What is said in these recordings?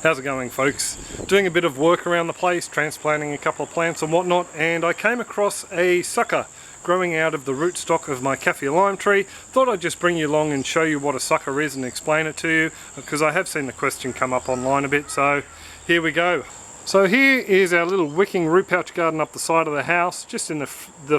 How's it going, folks? Doing a bit of work around the place, transplanting a couple of plants and whatnot, and I came across a sucker growing out of the rootstock of my kaffir lime tree. Thought I'd just bring you along and show you what a sucker is and explain it to you, because I have seen the question come up online a bit, so here we go. So here is our little wicking root pouch garden up the side of the house. Just in the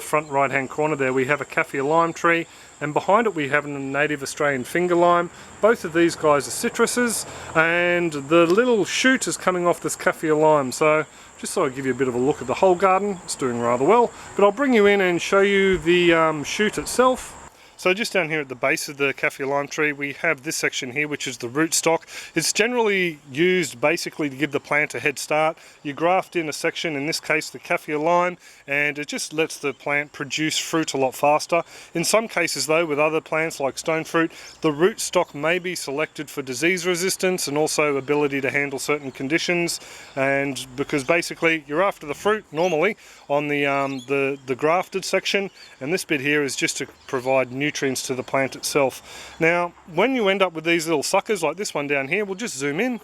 front right hand corner there we have a kaffir lime tree, and behind it we have a native Australian finger lime. Both of these guys are citruses, and the little shoot is coming off this kaffir lime. So just thought I'd give you a bit of a look at the whole garden. It's doing rather well, but I'll bring you in and show you the shoot itself. So just down here at the base of the kaffir lime tree we have this section here, which is the rootstock. It's generally used basically to give the plant a head start. You graft in a section, in this case the kaffir lime, and it just lets the plant produce fruit a lot faster. In some cases though, with other plants like stone fruit, the rootstock may be selected for disease resistance and also ability to handle certain conditions, and because basically you're after the fruit normally on the grafted section, and this bit here is just to provide nutrients to the plant itself. Now when you end up with these little suckers like this one down here, we'll just zoom in.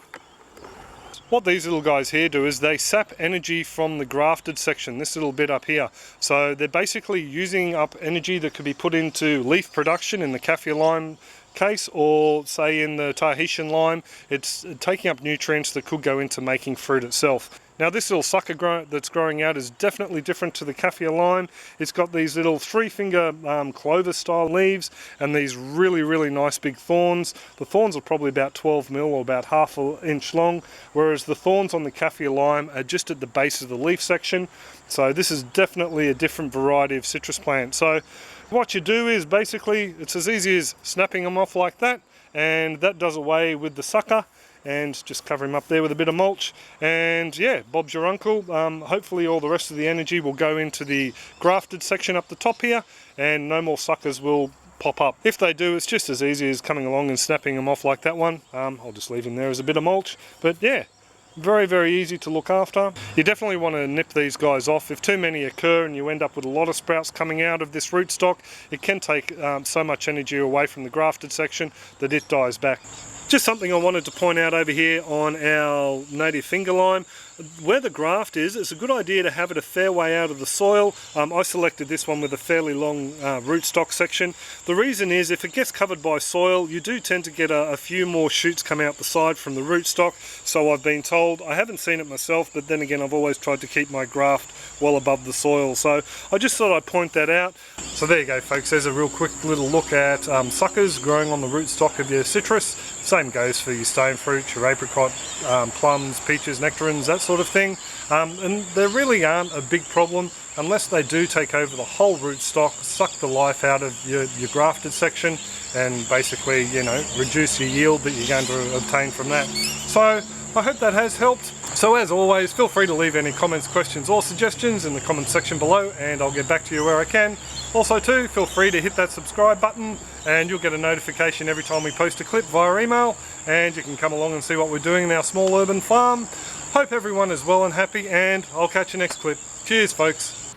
What these little guys here do is they sap energy from the grafted section, this little bit up here. So they're basically using up energy that could be put into leaf production in the kaffir lime case, or say in the Tahitian lime, it's taking up nutrients that could go into making fruit itself. Now this little sucker that's growing out is definitely different to the kaffir lime. It's got these little 3-finger clover style leaves and these really nice big thorns. The thorns are probably about 12 mil or about ½ an inch long, whereas the thorns on the kaffir lime are just at the base of the leaf section. So this is definitely a different variety of citrus plant. So what you do is basically it's as easy as snapping them off like that, and that does away with the sucker. And just cover him up there with a bit of mulch, and yeah, Bob's your uncle. Hopefully all the rest of the energy will go into the grafted section up the top here, and no more suckers will pop up. If they do, it's just as easy as coming along and snapping them off like that one. I'll just leave him there as a bit of mulch, but yeah, very easy to look after. You definitely want to nip these guys off. If too many occur and you end up with a lot of sprouts coming out of this rootstock, it can take so much energy away from the grafted section that it dies back. Just something I wanted to point out over here on our native finger lime. Where the graft is, it's a good idea to have it a fair way out of the soil. I selected this one with a fairly long rootstock section. The reason is if it gets covered by soil, you do tend to get a few more shoots come out the side from the rootstock. So I've been told. I haven't seen it myself, but then again I've always tried to keep my graft well above the soil. So I just thought I'd point that out. So there you go, folks. There's a real quick little look at suckers growing on the rootstock of your citrus. Same goes for your stone fruit, your apricot, plums, peaches, nectarines, that sort of thing. And there really aren't a big problem unless they do take over the whole rootstock, suck the life out of your grafted section, and basically, you know, reduce your yield that you're going to obtain from that. So I hope that has helped. So as always, feel free to leave any comments, questions or suggestions in the comment section below, and I'll get back to you where I can. Also too, feel free to hit that subscribe button and you'll get a notification every time we post a clip via email, and you can come along and see what we're doing in our small urban farm. Hope everyone is well and happy, and I'll catch you next clip. Cheers, folks.